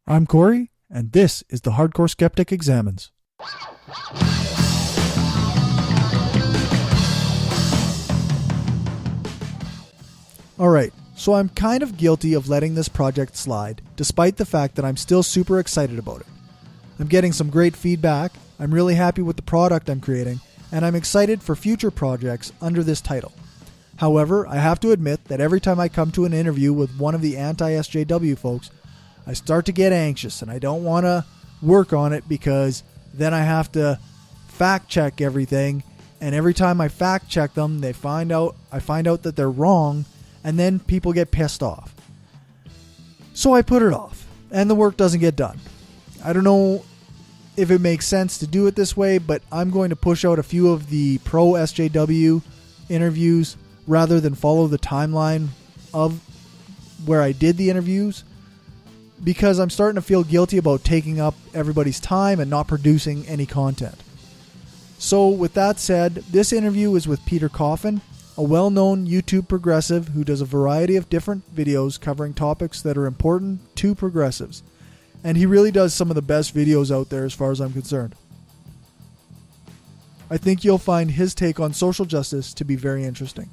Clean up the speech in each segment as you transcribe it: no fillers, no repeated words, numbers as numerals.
I'm Corey, and this is the Hardcore Skeptic Examines. Alright, so I'm kind of guilty of letting this project slide, despite the fact that I'm still super excited about it. I'm getting some great feedback, I'm really happy with the product I'm creating, and I'm excited for future projects under this title. However, I have to admit that every time I come to an interview with one of the anti-SJW folks, I start to get anxious and I don't want to work on it because then I have to fact check everything, and every time I fact check them, I find out that they're wrong, and then people get pissed off. So I put it off, and the work doesn't get done. I don't know if it makes sense to do it this way, but I'm going to push out a few of the pro SJW interviews rather than follow the timeline of where I did the interviews, because I'm starting to feel guilty about taking up everybody's time and not producing any content. So with that said, this interview is with Peter Coffin, a well-known YouTube progressive who does a variety of different videos covering topics that are important to progressives. And he really does some of the best videos out there as far as I'm concerned. I think you'll find his take on social justice to be very interesting.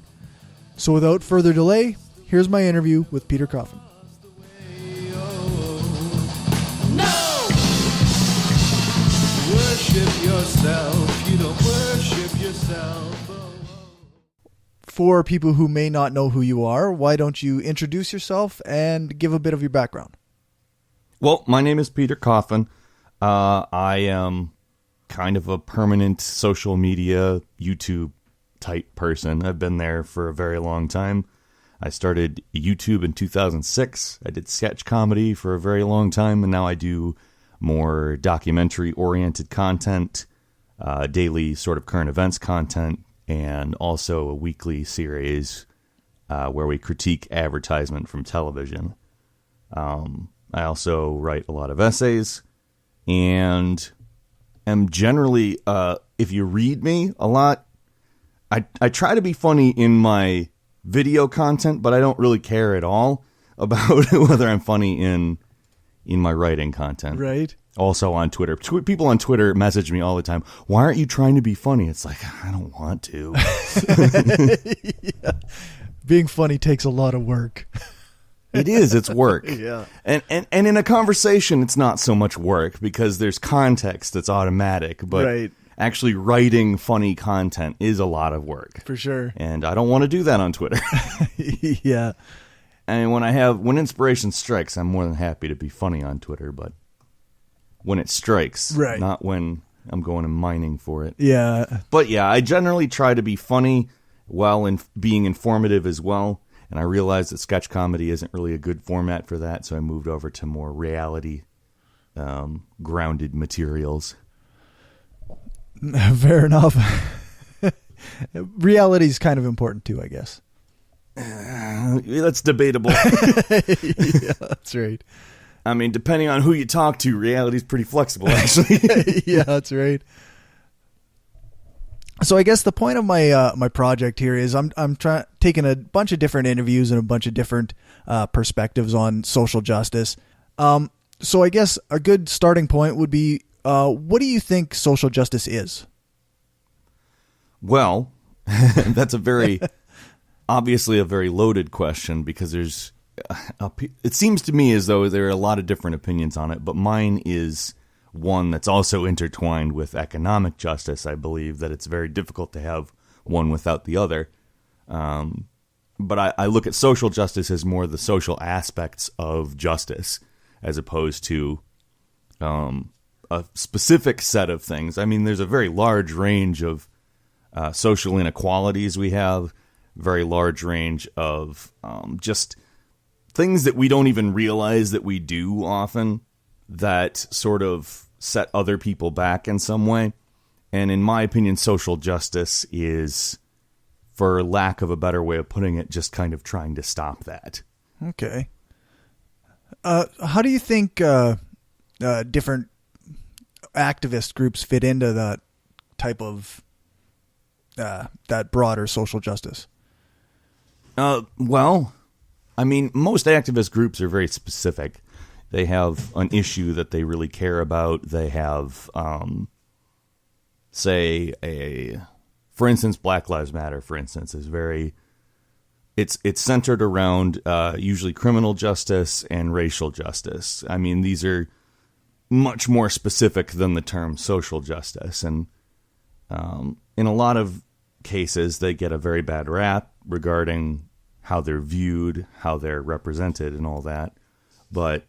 So without further delay, here's my interview with Peter Coffin. Worship yourself, you don't worship yourself. For people who may not know who you are, why don't you introduce yourself and give a bit of your background? Well, my name is Peter Coffin. I am kind of a permanent social media YouTube type person. I've been there for a very long time. I started YouTube in 2006. I did sketch comedy for a very long time, and now I do more documentary-oriented content, daily sort of current events content, and also a weekly series where we critique advertisement from television. I also write a lot of essays, and am generally, if you read me a lot, I try to be funny in my video content, but I don't really care at all about whether I'm funny in my writing content. Right. Also on Twitter. People on Twitter message me all the time, why aren't you trying to be funny? It's like, I don't want to. Yeah. Being funny takes a lot of work. It is. It's work. Yeah. And in a conversation, it's not so much work because there's context that's automatic. But right. Actually writing funny content is a lot of work. For sure. And I don't want to do that on Twitter. Yeah. And when inspiration strikes, I'm more than happy to be funny on Twitter, but when it strikes, right. Not when I'm going and mining for it. Yeah. But yeah, I generally try to be funny while being informative as well. And I realized that sketch comedy isn't really a good format for that, so I moved over to more reality grounded materials. Fair enough. Reality is kind of important too, I guess. That's debatable. Yeah, that's right. I mean, depending on who you talk to, reality is pretty flexible, actually. Yeah, that's right. So I guess the point of my my project here is I'm taking a bunch of different interviews and a bunch of different perspectives on social justice. So I guess a good starting point would be, what do you think social justice is? Well, that's obviously a very loaded question because it seems to me as though there are a lot of different opinions on it, but mine is one that's also intertwined with economic justice. I believe that it's very difficult to have one without the other. But I look at social justice as more the social aspects of justice as opposed to a specific set of things. I mean, there's a very large range of social inequalities we have, very large range of just things that we don't even realize that we do often that sort of set other people back in some way. And in my opinion, social justice is, for lack of a better way of putting it, just kind of trying to stop that. Okay. How do you think different activist groups fit into that type of that broader social justice? Well, I mean, most activist groups are very specific. They have an issue that they really care about. They have, for instance, Black Lives Matter, for instance, is very, it's centered around usually criminal justice and racial justice. I mean, these are much more specific than the term social justice. And in a lot of cases, they get a very bad rap regarding how they're viewed, how they're represented, and all that. But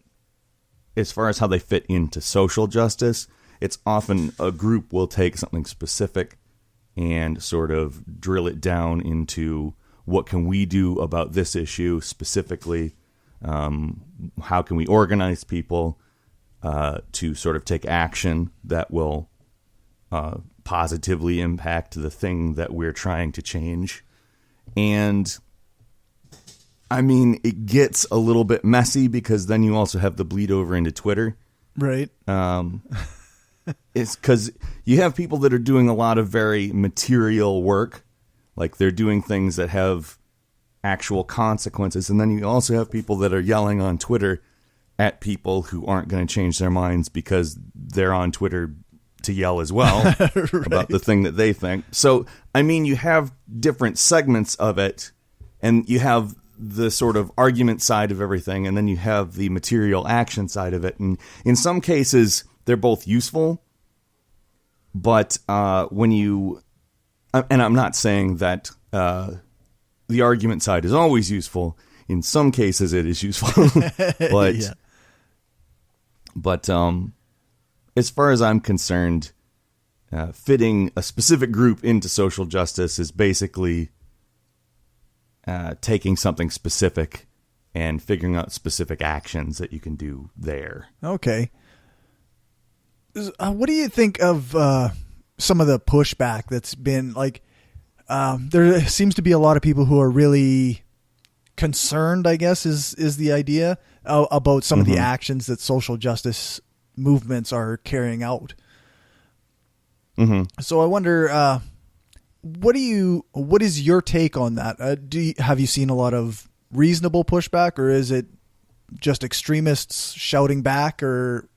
as far as how they fit into social justice, it's often a group will take something specific and sort of drill it down into what can we do about this issue specifically? How can we organize people to sort of take action that will positively impact the thing that we're trying to change? And I mean, it gets a little bit messy because then you also have the bleed over into Twitter. Right. It's because you have people that are doing a lot of very material work, like they're doing things that have actual consequences. And then you also have people that are yelling on Twitter at people who aren't going to change their minds because they're on Twitter to yell as well right. about the thing that they think. So, I mean, you have different segments of it, and you have the sort of argument side of everything, and then you have the material action side of it. And in some cases, they're both useful, but when you, and I'm not saying that the argument side is always useful. In some cases, it is useful, but yeah. But as far as I'm concerned, fitting a specific group into social justice is basically taking something specific and figuring out specific actions that you can do there. Okay. What do you think of some of the pushback that's been like? There seems to be a lot of people who are really concerned, I guess, is the idea about some of the actions that social justice movements are carrying out. So I wonder, what is your take on that? Have you seen a lot of reasonable pushback, or is it just extremists shouting back, or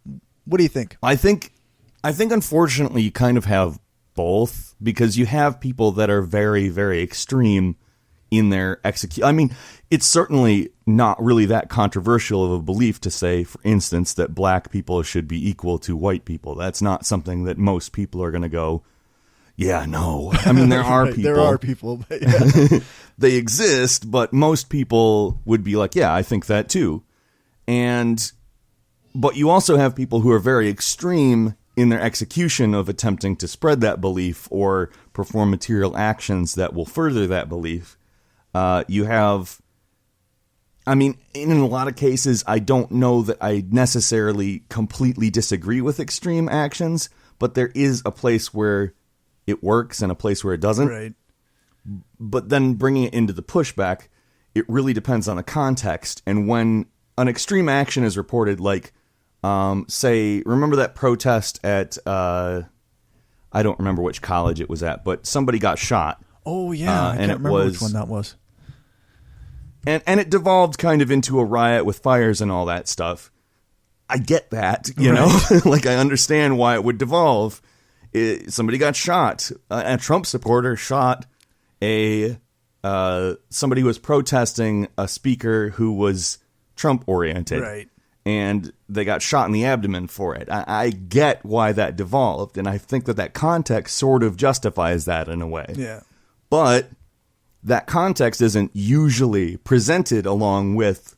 what do you think? I think unfortunately you kind of have both, because you have people that are very, very extreme in their I mean, it's certainly not really that controversial of a belief to say, for instance, that black people should be equal to white people. That's not something that most people are going to go, yeah, no. I mean, there are people. There are people. But yeah. They exist, but most people would be like, yeah, I think that too. But you also have people who are very extreme in their execution of attempting to spread that belief or perform material actions that will further that belief. You have, I mean, in a lot of cases, I don't know that I necessarily completely disagree with extreme actions, but there is a place where it works and a place where it doesn't. Right. But then bringing it into the pushback, it really depends on the context. And when an extreme action is reported, like, say, remember that protest at, I don't remember which college it was at, but somebody got shot. Oh, yeah. I can't remember which one that was. And it devolved kind of into a riot with fires and all that stuff. I get that, you know? Like, I understand why it would devolve. Somebody got shot. A Trump supporter shot somebody who was protesting a speaker who was Trump-oriented. Right. And they got shot in the abdomen for it. I get why that devolved, and I think that context sort of justifies that in a way. Yeah. But that context isn't usually presented along with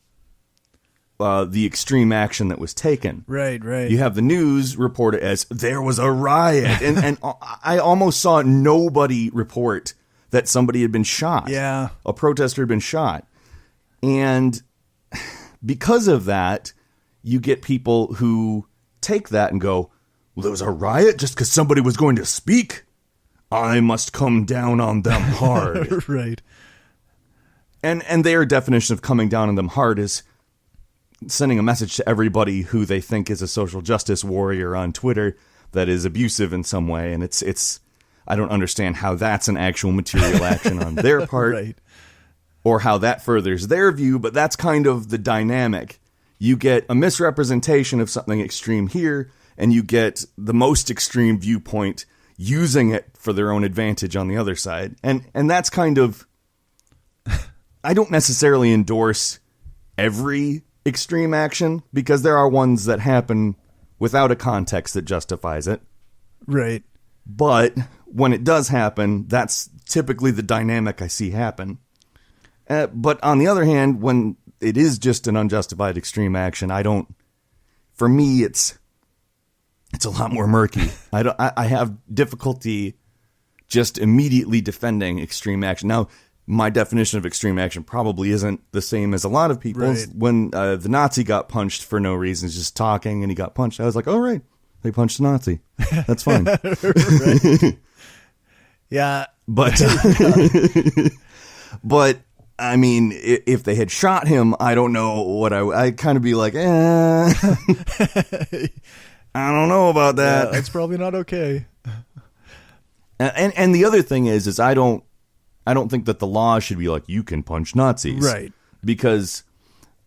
the extreme action that was taken. Right, right. You have the news report it as there was a riot, and I almost saw nobody report that somebody had been shot. Yeah. A protester had been shot. And because of that, you get people who take that and go, well, there was a riot just because somebody was going to speak. I must come down on them hard. Right. And their definition of coming down on them hard is sending a message to everybody who they think is a social justice warrior on Twitter that is abusive in some way. And it's I don't understand how that's an actual material action on their part, right, or how that furthers their view, but that's kind of the dynamic. you get a misrepresentation of something extreme here, and you get the most extreme viewpoint using it for their own advantage on the other side. And that's kind of, I don't necessarily endorse every extreme action, because there are ones that happen without a context that justifies it. Right. But when it does happen, that's typically the dynamic I see happen. But on the other hand, when it is just an unjustified extreme action, for me, it's a lot more murky. I have difficulty just immediately defending extreme action. Now, my definition of extreme action probably isn't the same as a lot of people's. Right. When the Nazi got punched for no reason, just talking, and he got punched, I was like, oh, right, they punched the Nazi. That's fine. Yeah. But, but I mean, if they had shot him, I don't know what I'd kind of be like, I don't know about that. Yeah, that's probably not okay. And the other thing is I don't think that the law should be like, you can punch Nazis. Right. Because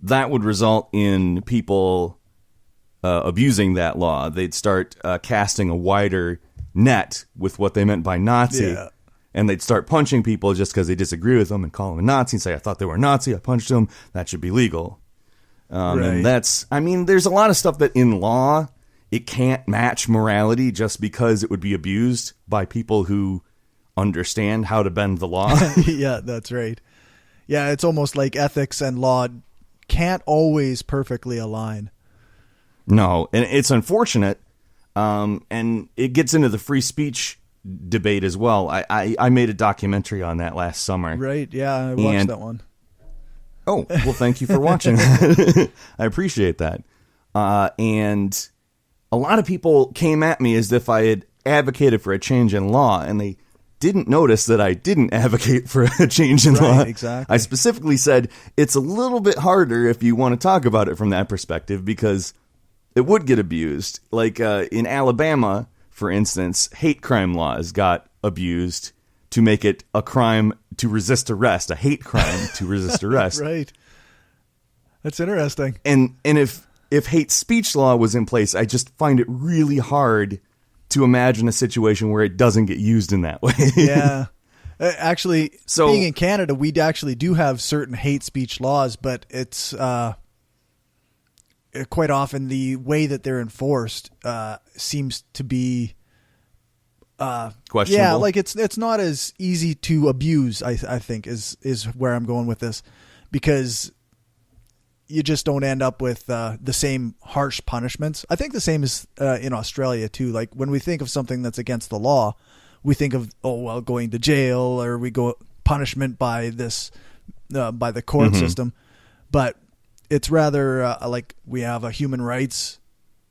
that would result in people abusing that law. They'd start casting a wider net with what they meant by Nazi. Yeah. And they'd start punching people just because they disagree with them and call them a Nazi and say, I thought they were a Nazi, I punched them, that should be legal. Right. And there's a lot of stuff that in law, it can't match morality just because it would be abused by people who understand how to bend the law. Yeah, that's right. Yeah, it's almost like ethics and law can't always perfectly align. No, and it's unfortunate. And it gets into the free speech debate as well. I made a documentary on that last summer. Right, yeah, I watched that one. Oh, well, thank you for watching. I appreciate that. And a lot of people came at me as if I had advocated for a change in law, and they didn't notice that I didn't advocate for a change in law. Exactly. I specifically said it's a little bit harder if you want to talk about it from that perspective, because it would get abused. Like in Alabama, for instance, hate crime laws got abused to make it a crime to resist arrest, a hate crime to resist arrest. Right. That's interesting. And if hate speech law was in place, I just find it really hard to imagine a situation where it doesn't get used in that way. Yeah. Actually, being in Canada, we actually do have certain hate speech laws, but it's quite often the way that they're enforced seems to be questionable. Yeah, like it's not as easy to abuse, I think, is where I'm going with this, because you just don't end up with the same harsh punishments. I think the same is in Australia too. Like when we think of something that's against the law, we think of, going to jail, or we go punishment by this by the court system. But it's rather like we have a human rights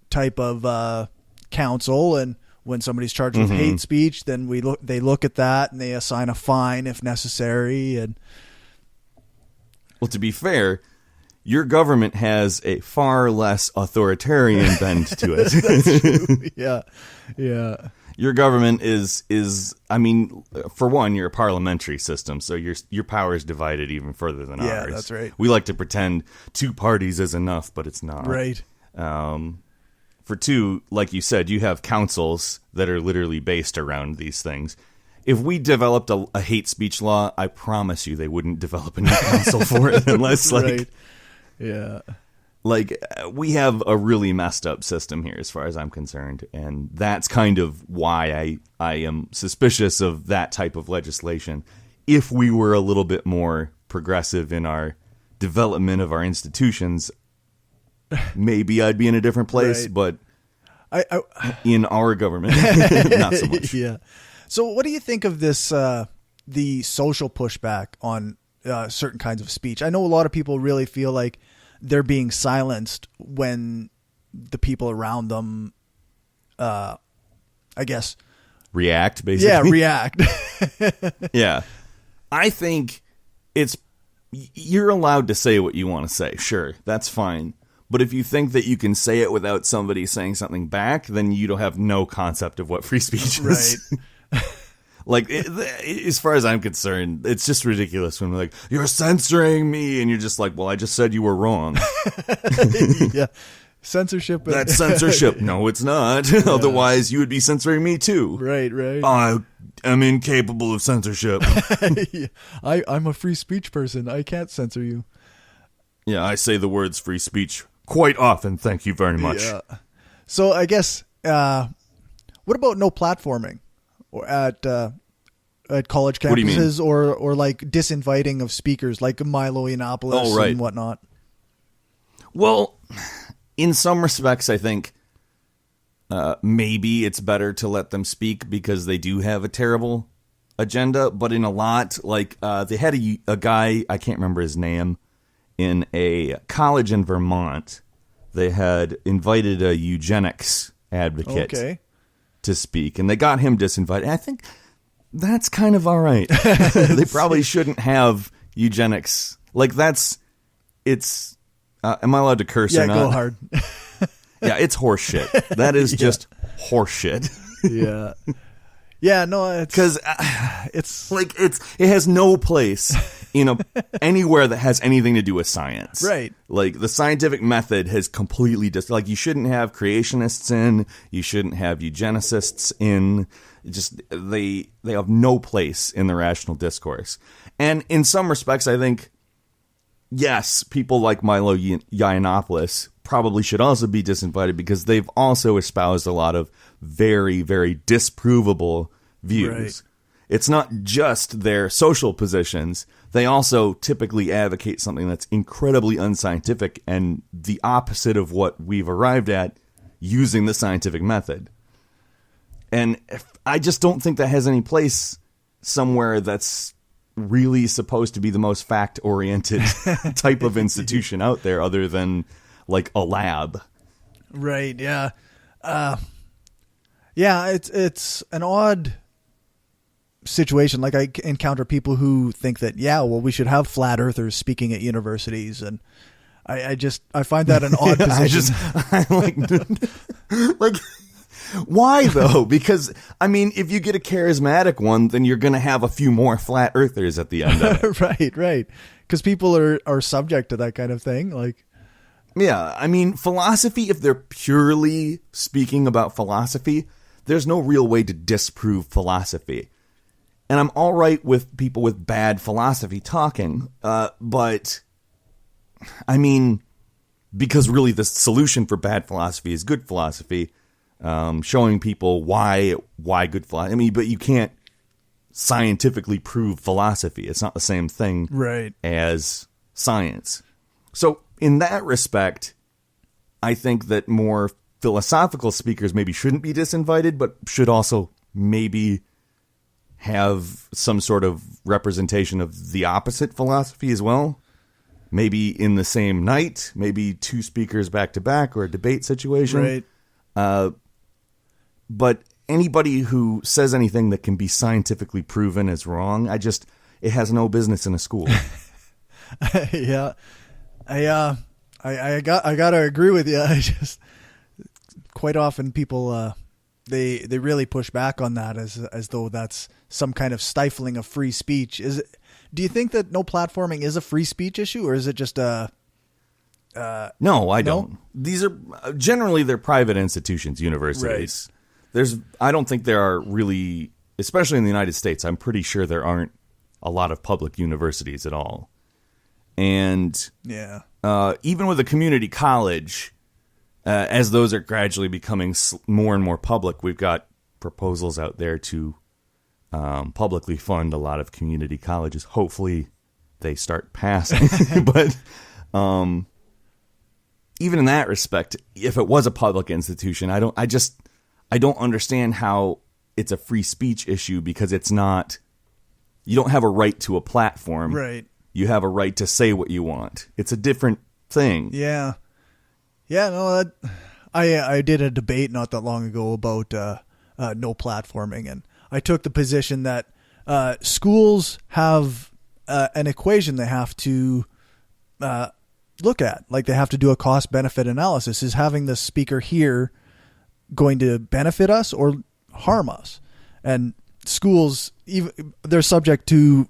type of council, and when somebody's charged with hate speech, then they look at that and they assign a fine if necessary. And well, to be fair, your government has a far less authoritarian bend to it. That's true. Yeah. Yeah. Your government is, I mean, for one, you're a parliamentary system, so your power is divided even further than ours. Yeah, that's right. We like to pretend two parties is enough, but it's not. Right. For two, like you said, you have councils that are literally based around these things. If we developed a hate speech law, I promise you they wouldn't develop a new council for it unless, like... Right. Yeah. Like, we have a really messed up system here as far as I'm concerned, and that's kind of why I am suspicious of that type of legislation. If we were a little bit more progressive in our development of our institutions, maybe I'd be in a different place, right. But in our government, not so much. Yeah. So what do you think of this, the social pushback on certain kinds of speech? I know a lot of people really feel like they're being silenced when the people around them, I guess, react, basically. Yeah, react. Yeah. I think you're allowed to say what you want to say. Sure, that's fine. But if you think that you can say it without somebody saying something back, then you don't have no concept of what free speech is. Right. Like, as far as I'm concerned, it's just ridiculous when we're like, you're censoring me. And you're just like, well, I just said you were wrong. Yeah. Censorship. That's censorship. No, it's not. Yeah. Otherwise, you would be censoring me too. Right, right. I am incapable of censorship. Yeah. I'm a free speech person. I can't censor you. Yeah, I say the words free speech quite often. Thank you very much. Yeah. So I guess, what about no platforming or at college campuses or like disinviting of speakers like Milo Yiannopoulos and whatnot? Well, in some respects, I think maybe it's better to let them speak because they do have a terrible agenda. But in a lot, like they had a guy, I can't remember his name, in a college in Vermont. They had invited a eugenics advocate to speak, and they got him disinvited. And I think that's kind of all right. They probably shouldn't have eugenics. Like it's. Am I allowed to curse or not? Yeah, go hard. Yeah, it's horseshit. That is just horseshit. Yeah. Yeah, no, it's like it has no place anywhere that has anything to do with science. Right. Like the scientific method has completely like you shouldn't have creationists in, you shouldn't have eugenicists in. Just they have no place in the rational discourse. And in some respects, I think yes, people like Milo Yiannopoulos probably should also be disinvited because they've also espoused a lot of very, very disprovable views. Right. It's not just their social positions. They also typically advocate something that's incredibly unscientific and the opposite of what we've arrived at using the scientific method. And I just don't think that has any place somewhere that's really supposed to be the most fact-oriented type of institution out there other than like a lab. Right, yeah. Yeah, it's an odd situation. Like I encounter people who think that, yeah, well, we should have flat earthers speaking at universities. And I find that an odd position. like, why though? Because I mean, if you get a charismatic one, then you're going to have a few more flat earthers at the end of Right. it. Because people are subject to that kind of thing. Like, yeah, I mean, philosophy, if they're purely speaking about philosophy, there's no real way to disprove philosophy. And I'm all right with people with bad philosophy talking, but I mean, because really the solution for bad philosophy is good philosophy. Showing people why good philosophy. I mean, but you can't scientifically prove philosophy. It's not the same thing as science. So in that respect, I think that more philosophical speakers maybe shouldn't be disinvited, but should also maybe have some sort of representation of the opposite philosophy as well. Maybe in the same night, maybe two speakers back to back or a debate situation. Right. But anybody who says anything that can be scientifically proven as wrong, it has no business in a school. Yeah. I gotta agree with you. I just quite often people they really push back on that as though that's some kind of stifling of free speech. Do you think that no platforming is a free speech issue, or is it just a No, I don't. These are generally they're private institutions, universities. Right. I don't think there are really, especially in the United States, I'm pretty sure there aren't a lot of public universities at all. And even with a community college, as those are gradually becoming more and more public, we've got proposals out there to publicly fund a lot of community colleges. Hopefully they start passing. But even in that respect, if it was a public institution, I don't understand how it's a free speech issue because it's not. You don't have a right to a platform. Right. You have a right to say what you want. It's a different thing. Yeah. Yeah, no, I did a debate not that long ago about no platforming, and I took the position that schools have an equation they have to look at. Like they have to do a cost-benefit analysis. Is having the speaker here going to benefit us or harm us? And schools, even they're subject to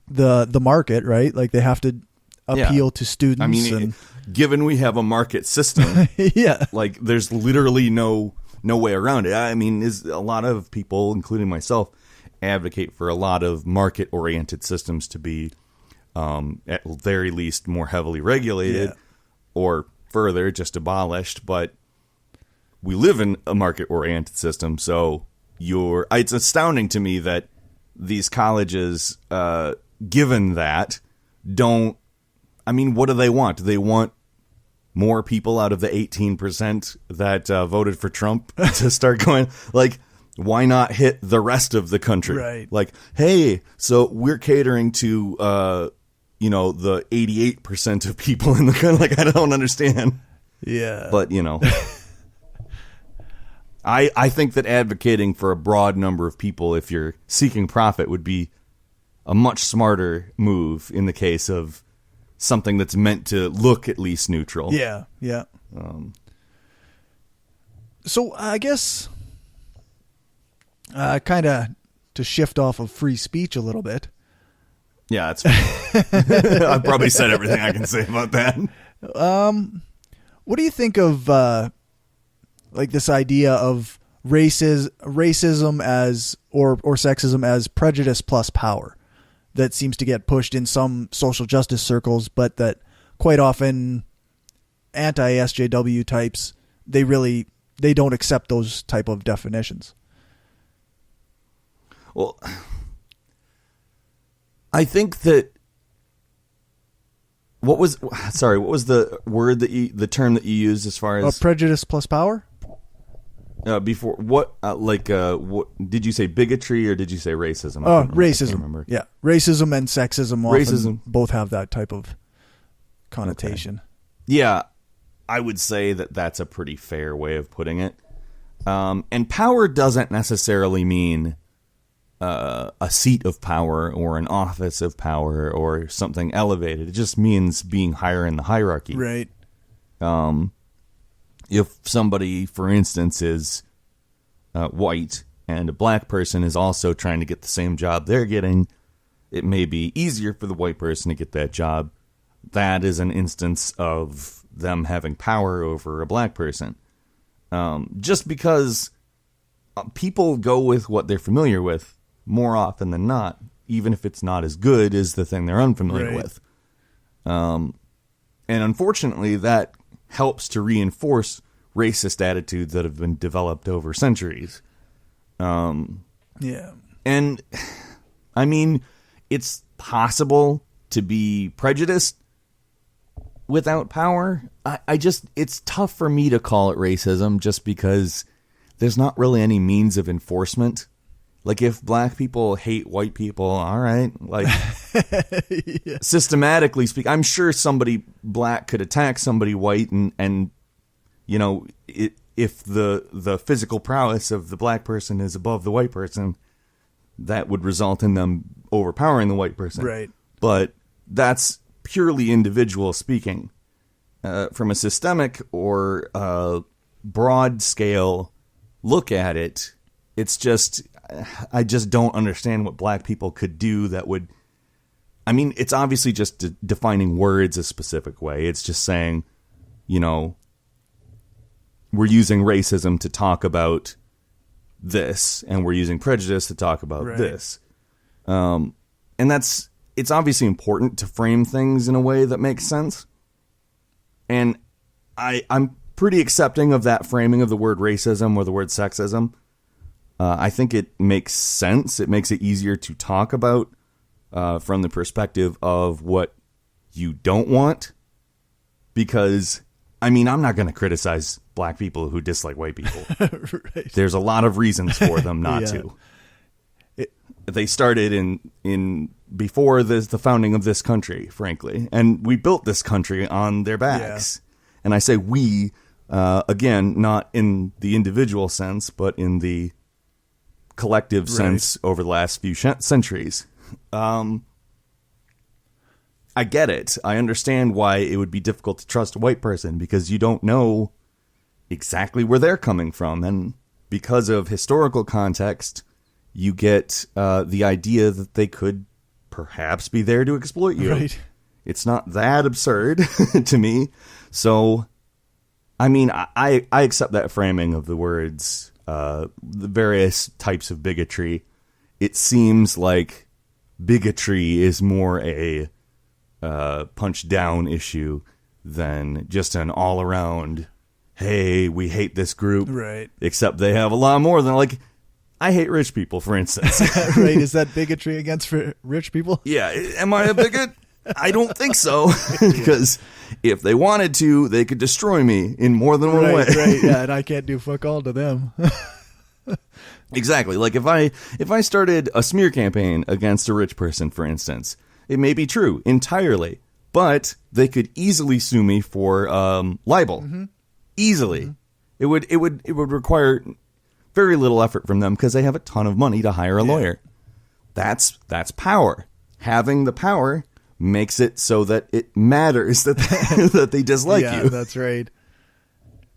the market, right? Like they have to appeal to students. I mean, given we have a market system, yeah, like there's literally no way around it. I mean, a lot of people, including myself, advocate for a lot of market-oriented systems to be, at very least, more heavily regulated, or further, just abolished. But we live in a market-oriented system, so it's astounding to me that these colleges, given that, don't. I mean, what do they want? Do they want more people out of the 18% that voted for Trump to start going, like, why not hit the rest of the country? Right. Like, hey, so we're catering to, the 88% of people in the country. Like, I don't understand. Yeah. But, I think that advocating for a broad number of people, if you're seeking profit, would be a much smarter move in the case of something that's meant to look at least neutral. Yeah. So I guess kind of to shift off of free speech a little bit. Yeah, that's fine. I've probably said everything I can say about that. What do you think of like this idea of racism as or sexism as prejudice plus power? That seems to get pushed in some social justice circles, but that quite often anti-SJW types, they don't accept those type of definitions. Well, I think that what was the word the term that you used as far as prejudice plus power? Before what what did you say, bigotry or did you say racism? Racism. I can't remember. Yeah, racism and sexism often both have that type of connotation. Okay. Yeah, I would say that that's a pretty fair way of putting it. And power doesn't necessarily mean a seat of power or an office of power or something elevated. It just means being higher in the hierarchy. Right. If somebody, for instance, is white and a black person is also trying to get the same job they're getting, it may be easier for the white person to get that job. That is an instance of them having power over a black person. Just because people go with what they're familiar with more often than not, even if it's not as good as the thing they're unfamiliar with. And unfortunately, that helps to reinforce racist attitudes that have been developed over centuries. Yeah. And, I mean, it's possible to be prejudiced without power. It's tough for me to call it racism just because there's not really any means of enforcement. Like, if black people hate white people, all right, like, yeah. Systematically speaking, I'm sure somebody black could attack somebody white and if the physical prowess of the black person is above the white person, that would result in them overpowering the white person. Right. But that's purely individual speaking. From a systemic or broad scale look at it, it's just... I just don't understand what black people could do that would... I mean, it's obviously just defining words a specific way. It's just saying, we're using racism to talk about this, and we're using prejudice to talk about this. And it's obviously important to frame things in a way that makes sense. And I'm pretty accepting of that framing of the word racism or the word sexism. I think it makes sense. It makes it easier to talk about from the perspective of what you don't want. Because, I mean, I'm not going to criticize black people who dislike white people. Right. There's a lot of reasons for them not to. They started in before the founding of this country, frankly. And we built this country on their backs. Yeah. And I say we, again, not in the individual sense, but in the collective sense over the last few centuries. I get it. I understand why it would be difficult to trust a white person because you don't know exactly where they're coming from. And because of historical context, you get the idea that they could perhaps be there to exploit you. Right. It's not that absurd to me. So, I mean, I accept that framing of the words, the various types of bigotry. It seems like bigotry is more a punch down issue than just an all around, hey, we hate this group. Right. Except they have a lot more than, like, I hate rich people, for instance. Right. Is that bigotry against rich people? Yeah. Am I a bigot? I don't think so. Because if they wanted to, they could destroy me in more than one way. Right. Yeah. And I can't do fuck all to them. Exactly. Like if I started a smear campaign against a rich person, for instance, it may be true entirely, but they could easily sue me for libel. Mm-hmm. Easily. Mm-hmm. It would require very little effort from them because they have a ton of money to hire a lawyer. That's power. Having the power makes it so that it matters that that they dislike you. Yeah, that's right.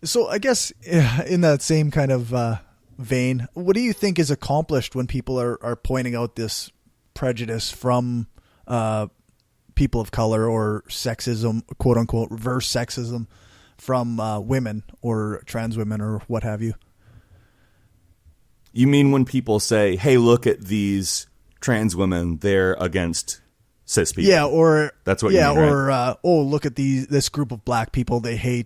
So I guess in that same kind of vein, what do you think is accomplished when people are pointing out this prejudice from people of color or sexism, quote unquote, reverse sexism from women or trans women or what have you? You mean when people say, hey, look at these trans women, they're against cis people? Yeah, or that's what you mean, right? Or look at this group of black people, they hate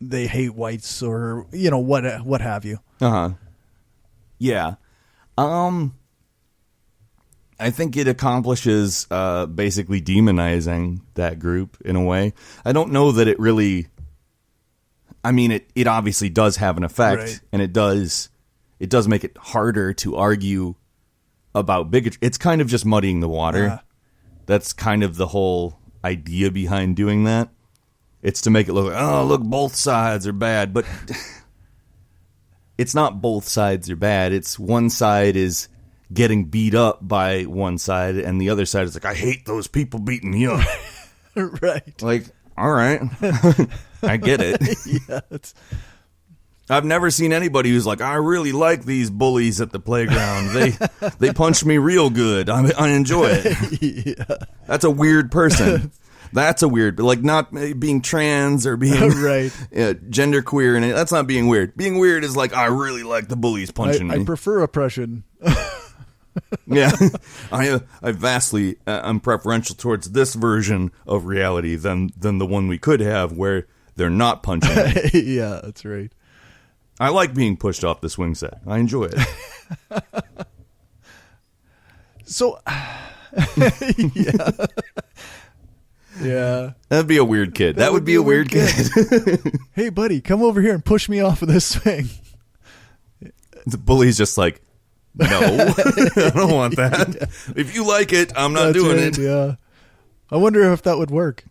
whites, or what have you. Yeah. I think it accomplishes basically demonizing that group in a way. I don't know that it really, I mean, it obviously does have an effect, right. And it does make it harder to argue about bigotry. It's kind of just muddying the water. That's kind of the whole idea behind doing that. It's to make it look like, oh, look, both sides are bad. But it's not both sides are bad. It's one side is getting beat up by one side, and the other side is like, I hate those people beating me up. Right. Like, all right. I get it. Yeah, I've never seen anybody who's like, I really like these bullies at the playground. They punch me real good. I enjoy it. Yeah. That's a weird person. That's a weird, like not being trans or being right. Genderqueer, and that's not being weird. Being weird is like, I really like the bullies punching me. I prefer oppression. Yeah, I vastly I'm preferential towards this version of reality than the one we could have where they're not punching me. Yeah, that's right. I like being pushed off the swing set. I enjoy it. So, yeah. Yeah. That'd be a weird kid. That would be a weird kid. Hey, buddy, come over here and push me off of this swing. The bully's just like, no, I don't want that. Yeah. If you like it, I'm not doing it. Yeah. I wonder if that would work.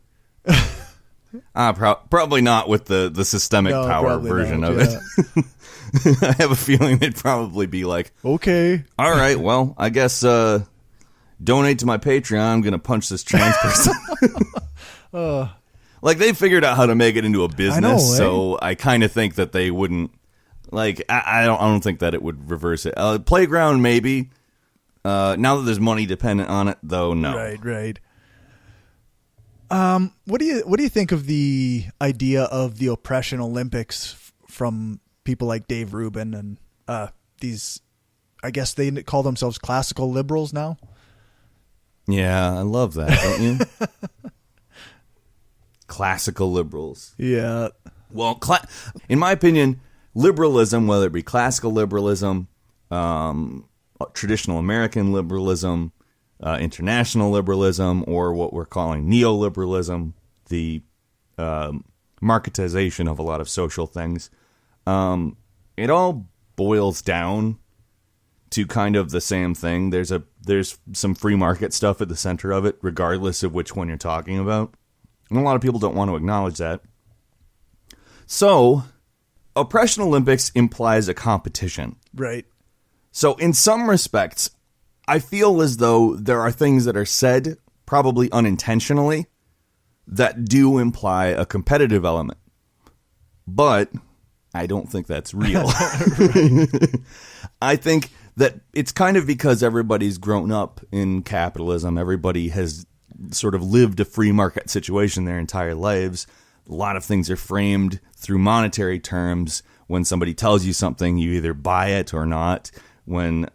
Probably not with the systemic power version of it. I have a feeling they'd probably be like, okay, all right, well, I guess donate to my Patreon. I'm going to punch this trans person. Like, they figured out how to make it into a business, I know, so I kind of think that they wouldn't, like, I don't think that it would reverse it. Playground, maybe. Now that there's money dependent on it, though, no. Right. What do you think of the idea of the oppression Olympics from people like Dave Rubin and these, I guess they call themselves classical liberals now? Yeah, I love that, don't you? Classical liberals. Yeah. Well, in my opinion, liberalism, whether it be classical liberalism, traditional American liberalism, international liberalism, or what we're calling neoliberalism, the marketization of a lot of social things, it all boils down to kind of the same thing. There's some free market stuff at the center of it, regardless of which one you're talking about. And a lot of people don't want to acknowledge that. So, Oppression Olympics implies a competition. Right. So, in some respects, I feel as though there are things that are said, probably unintentionally, that do imply a competitive element. But I don't think that's real. I think that it's kind of because everybody's grown up in capitalism. Everybody has sort of lived a free market situation their entire lives. A lot of things are framed through monetary terms. When somebody tells you something, you either buy it or not. When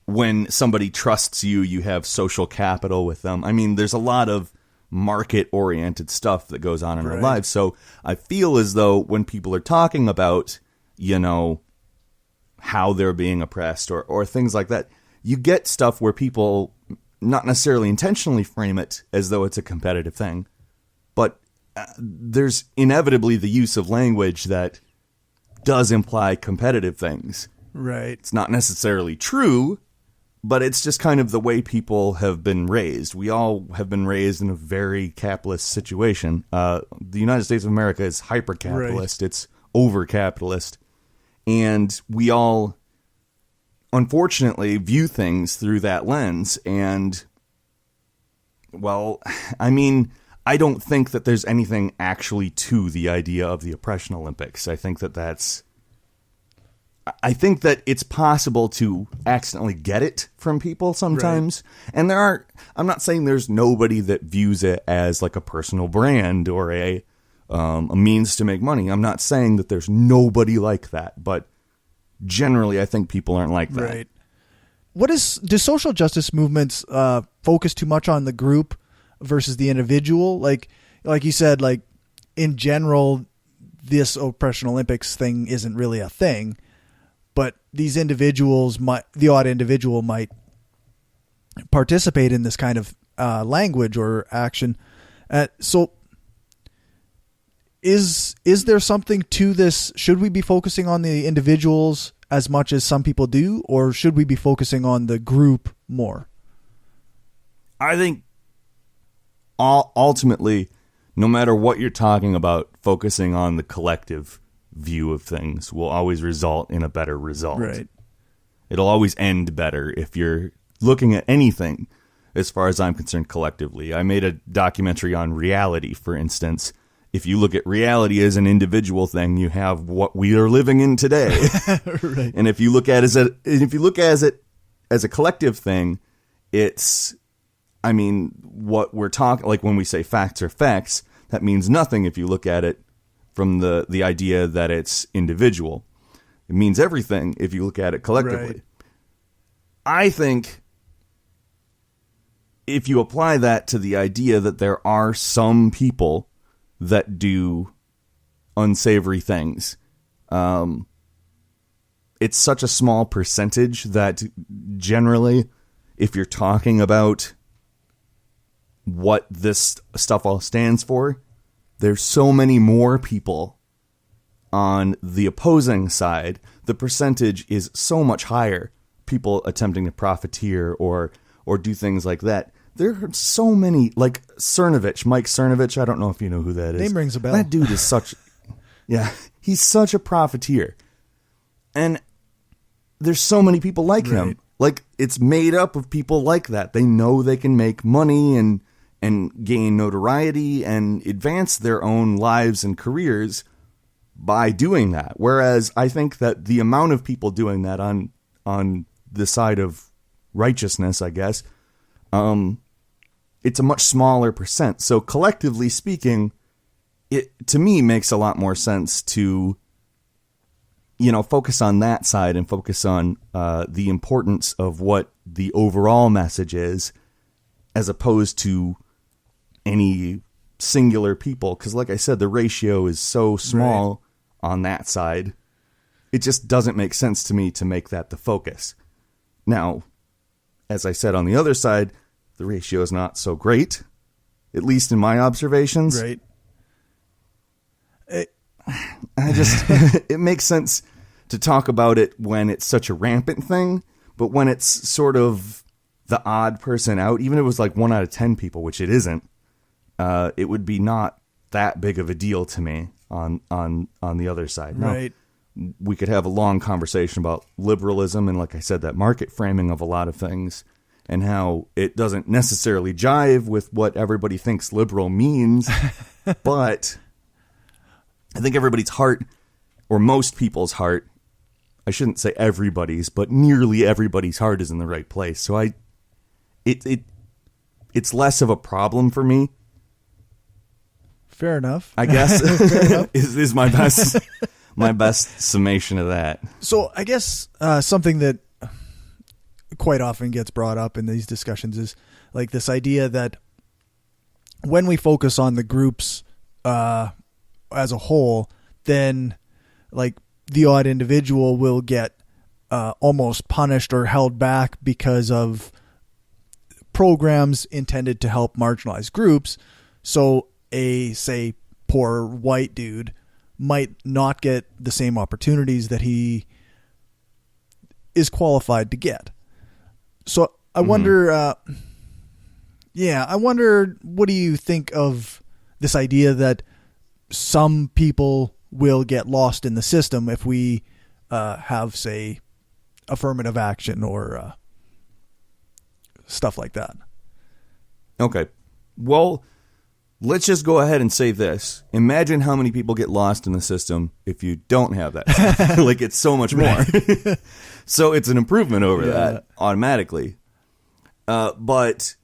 when somebody trusts you, you have social capital with them. I mean, there's a lot of market-oriented stuff that goes on in our lives. So I feel as though when people are talking about, how they're being oppressed or things like that, you get stuff where people not necessarily intentionally frame it as though it's a competitive thing, but there's inevitably the use of language that does imply competitive things. Right. It's not necessarily true, but it's just kind of the way people have been raised. We all have been raised in a very capitalist situation. The United States of America is hyper-capitalist. Right. It's over-capitalist. And we all, unfortunately, view things through that lens. And, well, I mean, I don't think that there's anything actually to the idea of the Oppression Olympics. I think that it's possible to accidentally get it from people sometimes. Right. And I'm not saying there's nobody that views it as like a personal brand or a means to make money. I'm not saying that there's nobody like that, but generally I think people aren't like that. Right. Do social justice movements focus too much on the group versus the individual? Like you said, like in general, this Oppression Olympics thing isn't really a thing, but these individuals the odd individual might participate in this kind of language or action. So is there something to this? Should we be focusing on the individuals as much as some people do, or should we be focusing on the group more? I think ultimately, no matter what you're talking about, focusing on the collective view of things will always result in a better result. Right. It'll always end better if you're looking at anything, as far as I'm concerned, collectively. I made a documentary on reality, for instance. If you look at reality as an individual thing, you have what we are living in today. Right. And if you look at it as a collective thing, it's, I mean, what we're talking, like when we say facts are facts, that means nothing if you look at it from the idea that it's individual. It means everything if you look at it collectively. Right. I think if you apply that to the idea that there are some people that do unsavory things, it's such a small percentage that generally, if you're talking about what this stuff all stands for, there's so many more people on the opposing side. The percentage is so much higher. People attempting to profiteer or do things like that. There are so many, like Mike Cernovich. I don't know if you know who that is. Name rings a bell. That dude is he's such a profiteer. And there's so many people like him. Like, it's made up of people like that. They know they can make money and gain notoriety and advance their own lives and careers by doing that. Whereas I think that the amount of people doing that on the side of righteousness, I guess, it's a much smaller percent. So collectively speaking, it to me makes a lot more sense to, focus on that side and focus on the importance of what the overall message is, as opposed to any singular people. Because like I said, the ratio is so small on that side. It just doesn't make sense to me to make that the focus. Now, as I said, on the other side, the ratio is not so great, at least in my observations. Right. It makes sense to talk about it when it's such a rampant thing, but when it's sort of the odd person out, even if it was like 1 out of 10 people, which it isn't, it would be not that big of a deal to me on the other side. Right. Now, we could have a long conversation about liberalism and, like I said, that market framing of a lot of things and how it doesn't necessarily jive with what everybody thinks liberal means. But I think everybody's heart, or most people's heart, I shouldn't say everybody's, but nearly everybody's heart is in the right place. So it's less of a problem for me. Fair enough. I guess is my best summation of that. So I guess something that quite often gets brought up in these discussions is like this idea that when we focus on the groups as a whole, then like the odd individual will get almost punished or held back because of programs intended to help marginalized groups. So a, say, poor white dude might not get the same opportunities that he is qualified to get. So I wonder, I wonder, what do you think of this idea that some people will get lost in the system if we have, say, affirmative action or stuff like that? Okay. Well, let's just go ahead and say this. Imagine how many people get lost in the system if you don't have that. Like, it's so much more. So it's an improvement over that automatically. But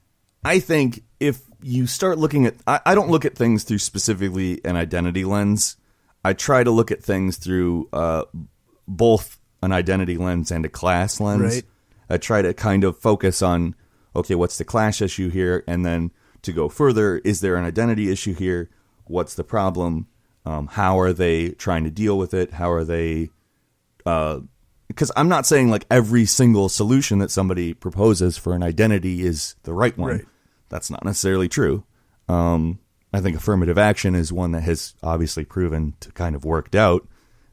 I think if you start looking at... I don't look at things through specifically an identity lens. I try to look at things through both an identity lens and a class lens. Right. I try to kind of focus on, okay, what's the class issue here? And then to go further, is there an identity issue here? What's the problem? How are they trying to deal with it? How are they... because I'm not saying like every single solution that somebody proposes for an identity is the right one. Right. That's not necessarily true. I think affirmative action is one that has obviously proven to kind of worked out.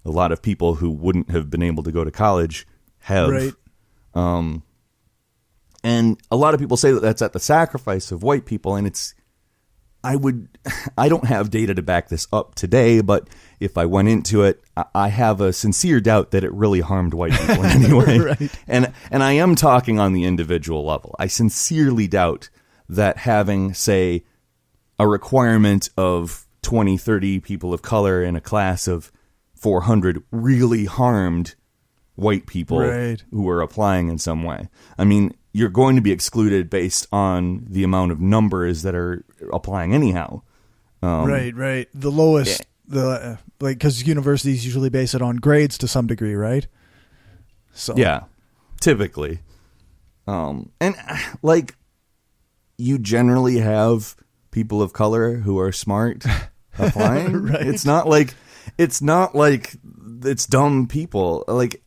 A lot of people who wouldn't have been able to go to college have. Right. And a lot of people say that that's at the sacrifice of white people, and I don't have data to back this up today, but if I went into it, I have a sincere doubt that it really harmed white people in any way. Right. And I am talking on the individual level. I sincerely doubt that having, say, a requirement of 20, 30 people of color in a class of 400 really harmed white people who were applying in some way. I mean, you're going to be excluded based on the amount of numbers that are applying anyhow. Right. The lowest, because universities usually base it on grades to some degree, right? So yeah, typically. And like, you generally have people of color who are smart applying. Right. It's not like it's dumb people. Like,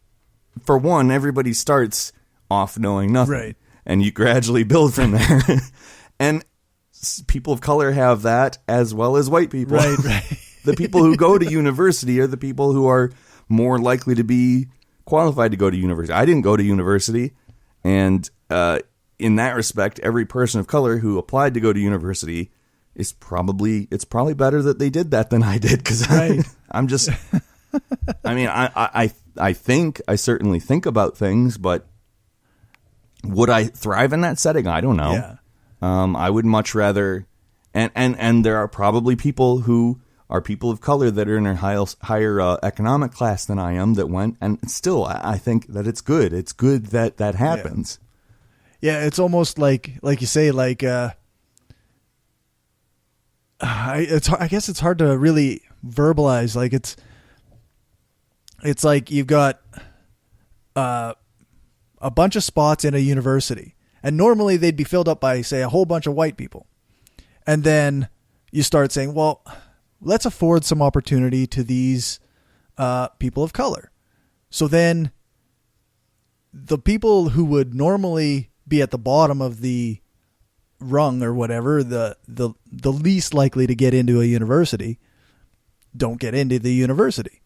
for one, everybody starts off knowing nothing. Right. And you gradually build from there. And people of color have that as well as white people. Right. The people who go to university are the people who are more likely to be qualified to go to university. I didn't go to university. And in that respect, every person of color who applied to go to university it's probably better that they did that than I did, because I'm just, I mean, I certainly think about things, but would I thrive in that setting? I don't know. Yeah. I would much rather, and there are probably people who are people of color that are in a higher economic class than I am that went, and still, I think that it's good. It's good that that happens. Yeah, it's almost like you say, like, I guess it's hard to really verbalize. Like, it's like you've got a bunch of spots in a university, and normally they'd be filled up by, say, a whole bunch of white people. And then you start saying, well, let's afford some opportunity to these people of color. So then the people who would normally be at the bottom of the rung or whatever, the least likely to get into a university, don't get into the university.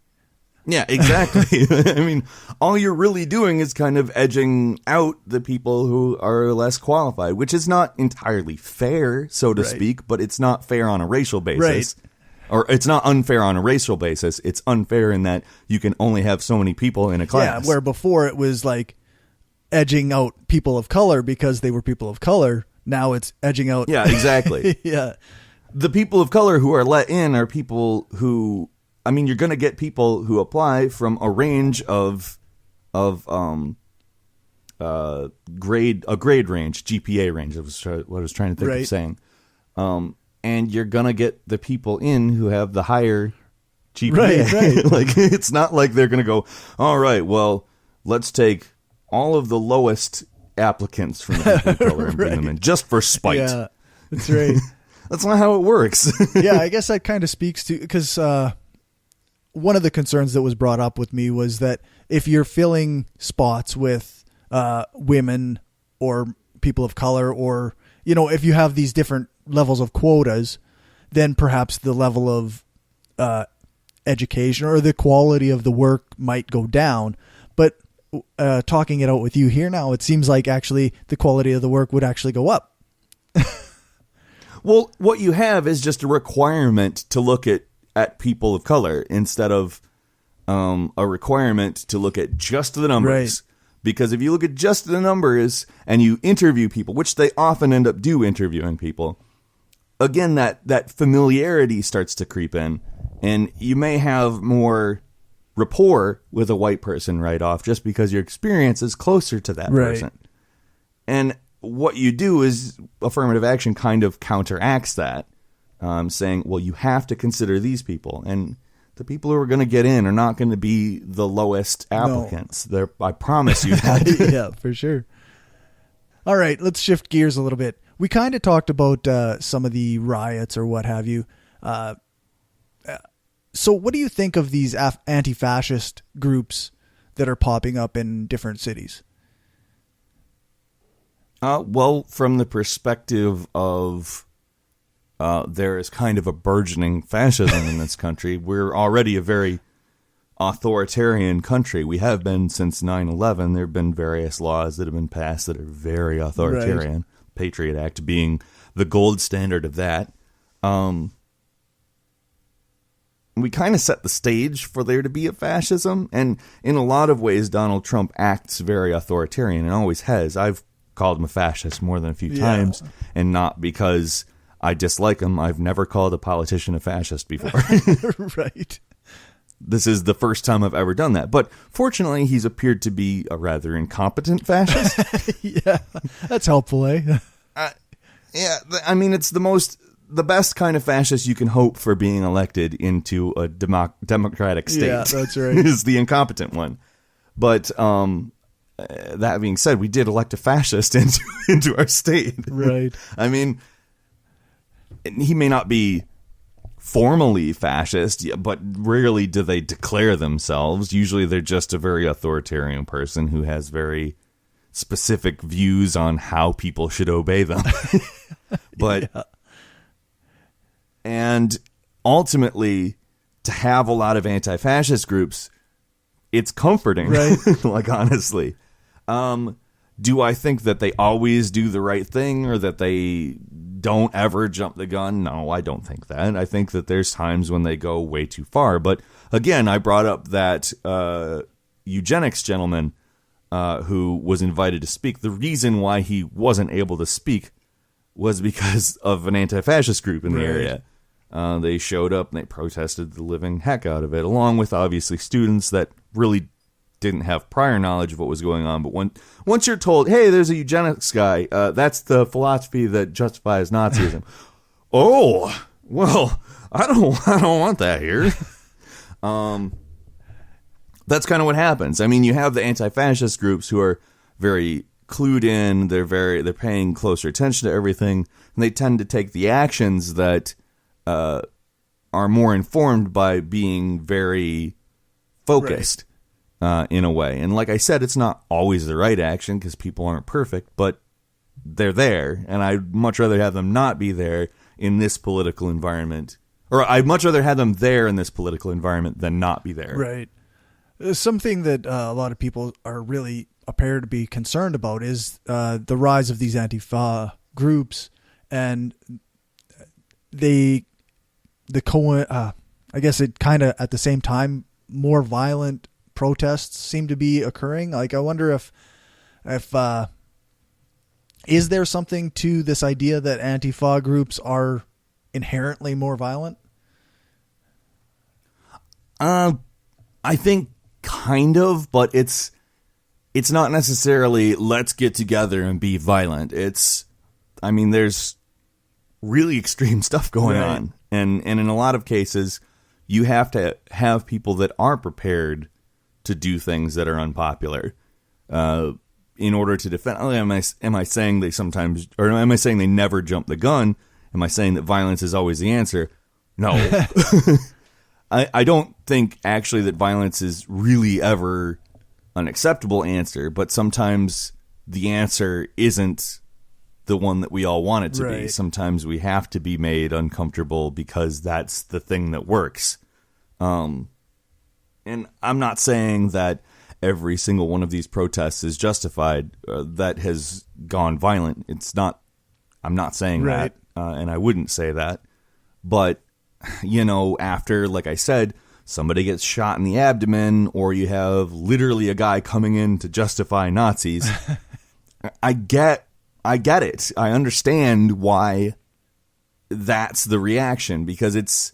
Yeah, exactly. I mean, all you're really doing is kind of edging out the people who are less qualified, which is not entirely fair, so to speak, but it's not fair on a racial basis. Right. Or it's not unfair on a racial basis. It's unfair in that you can only have so many people in a class. Yeah, where before it was like edging out people of color because they were people of color. Now it's edging out. Yeah, exactly. Yeah. The people of color who are let in are people who, I mean, you're going to get people who apply from a range of of grade range, GPA range. That was what I was trying to think Right. of saying. And you're gonna get the people in who have the higher GPA. Right. Like, it's not like they're gonna go, all right, well, let's take all of the lowest applicants from the people of color and bring them in just for spite. Yeah, that's right. That's not how it works. Yeah, I guess that kind of speaks to, because one of the concerns that was brought up with me was that if you're filling spots with women or people of color, or, you know, if you have these different levels of quotas, then perhaps the level of education or the quality of the work might go down. But talking it out with you here now, it seems like actually the quality of the work would actually go up. Well, what you have is just a requirement to look at people of color instead of a requirement to look at just the numbers. Right. Because if you look at just the numbers and you interview people, which they often end up interviewing people, again, that familiarity starts to creep in, and you may have more rapport with a white person right off just because your experience is closer to that Right. person. And what you do is affirmative action kind of counteracts that, saying, well, you have to consider these people. And the people who are going to get in are not going to be the lowest applicants. No. I promise you that. Yeah, for sure. All right, let's shift gears a little bit. We kind of talked about some of the riots or what have you. So what do you think of these anti-fascist groups that are popping up in different cities? Well, from the perspective of there is kind of a burgeoning fascism in this country. We're already a very authoritarian country. We have been since 9/11. There have been various laws that have been passed that are very authoritarian. Right. Patriot Act being the gold standard of that. We kind of set the stage for there to be a fascism. And in a lot of ways, Donald Trump acts very authoritarian and always has. I've called him a fascist more than a few times, and not because I dislike him. I've never called a politician a fascist before. Right. This is the first time I've ever done that. But fortunately, he's appeared to be a rather incompetent fascist. Yeah, that's helpful, eh? Yeah, I mean, it's the best kind of fascist you can hope for being elected into a democratic state. Yeah, that's right. Is the incompetent one. But that being said, we did elect a fascist into our state. Right. I mean, he may not be formally fascist, but rarely do they declare themselves. Usually they're just a very authoritarian person who has very specific views on how people should obey them. But yeah. And ultimately, to have a lot of anti-fascist groups, it's comforting. Right. Like, honestly. Do I think that they always do the right thing or that they don't ever jump the gun? No, I don't think that. I think that there's times when they go way too far. But again, I brought up that eugenics gentleman who was invited to speak. The reason why he wasn't able to speak was because of an anti-fascist group in the area. They showed up and they protested the living heck out of it, along with obviously students that really didn't have prior knowledge of what was going on. But once you're told, hey, there's a eugenics guy, that's the philosophy that justifies Nazism. Oh, well, I don't want that here. That's kind of what happens. I mean, you have the anti-fascist groups who are very clued in. They're paying closer attention to everything, and they tend to take the actions that are more informed by being very focused. Right. In a way. And like I said, it's not always the right action because people aren't perfect, but they're there. And I'd much rather have them not be there in this political environment. Or I'd much rather have them there in this political environment than not be there. Right. Something that a lot of people are really appear to be concerned about is the rise of these Antifa groups. And I guess it kind of at the same time, more violent protests seem to be occurring. Like, I wonder if is there something to this idea that Antifa groups are inherently more violent? I think kind of, but it's it's not necessarily let's get together and be violent. There's really extreme stuff going on. And in a lot of cases, you have to have people that are prepared to do things that are unpopular in order to defend. Am I saying they sometimes, or am I saying they never jump the gun? Am I saying that violence is always the answer? No. I don't think actually that violence is really ever an acceptable answer, but sometimes the answer isn't the one that we all want it to be. Sometimes we have to be made uncomfortable because that's the thing that works. And I'm not saying that every single one of these protests is justified that has gone violent. I'm not saying that, and I wouldn't say that. But, after, like I said, somebody gets shot in the abdomen, or you have literally a guy coming in to justify Nazis, I get it. I understand why that's the reaction, because it's,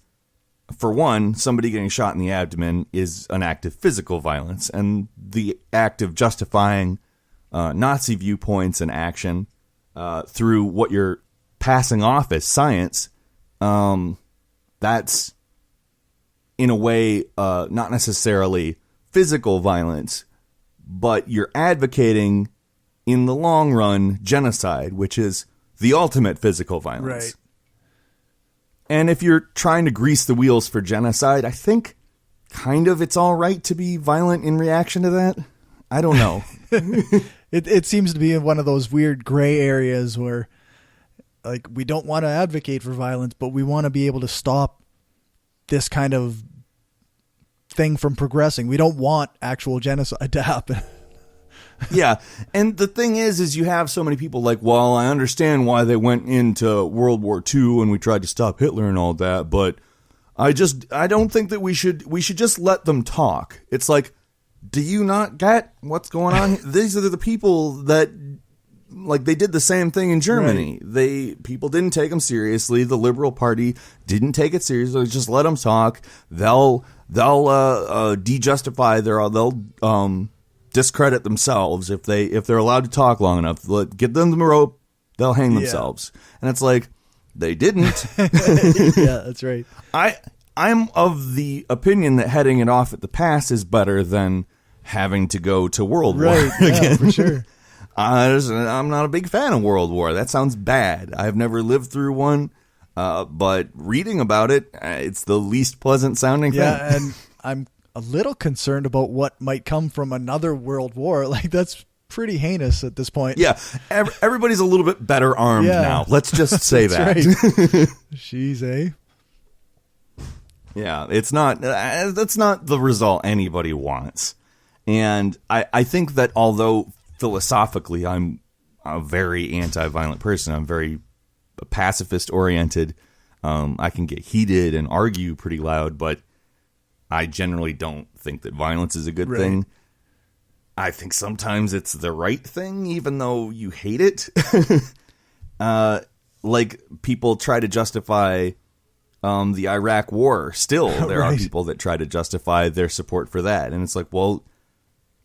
for one, somebody getting shot in the abdomen is an act of physical violence, and the act of justifying Nazi viewpoints and action through what you're passing off as science, that's in a way not necessarily physical violence, but you're advocating in the long run genocide, which is the ultimate physical violence. Right. And if you're trying to grease the wheels for genocide, I think kind of it's all right to be violent in reaction to that. I don't know. It seems to be one of those weird gray areas where, like, we don't want to advocate for violence, but we want to be able to stop this kind of thing from progressing. We don't want actual genocide to happen. Yeah. And the thing is you have so many people like, well, I understand why they went into World War II and we tried to stop Hitler and all that, but I don't think that we should just let them talk. It's like, do you not get what's going on? These are the people that, like, they did the same thing in Germany. People didn't take them seriously. The Liberal Party didn't take it seriously. Just let them talk. They'll de-justify they'll discredit themselves if they're allowed to talk long enough. Get them the rope, they'll hang themselves. And it's like, they didn't. Yeah, that's right. I'm of the opinion that heading it off at the pass is better than having to go to World War again. Yeah, for sure. I'm not a big fan of World War. That sounds bad. I've never lived through one, but reading about it, it's the least pleasant sounding thing. Yeah, and I'm a little concerned about what might come from another world war. Like, that's pretty heinous at this point. Yeah, everybody's a little bit better armed now. Let's just say that. Right. Jeez, eh? Yeah, it's not. That's not the result anybody wants. And I think that although philosophically I'm a very anti-violent person, I'm very pacifist-oriented. I can get heated and argue pretty loud, but I generally don't think that violence is a good thing. I think sometimes it's the right thing, even though you hate it. Like, people try to justify the Iraq War. Still, there are people that try to justify their support for that. And it's like, well,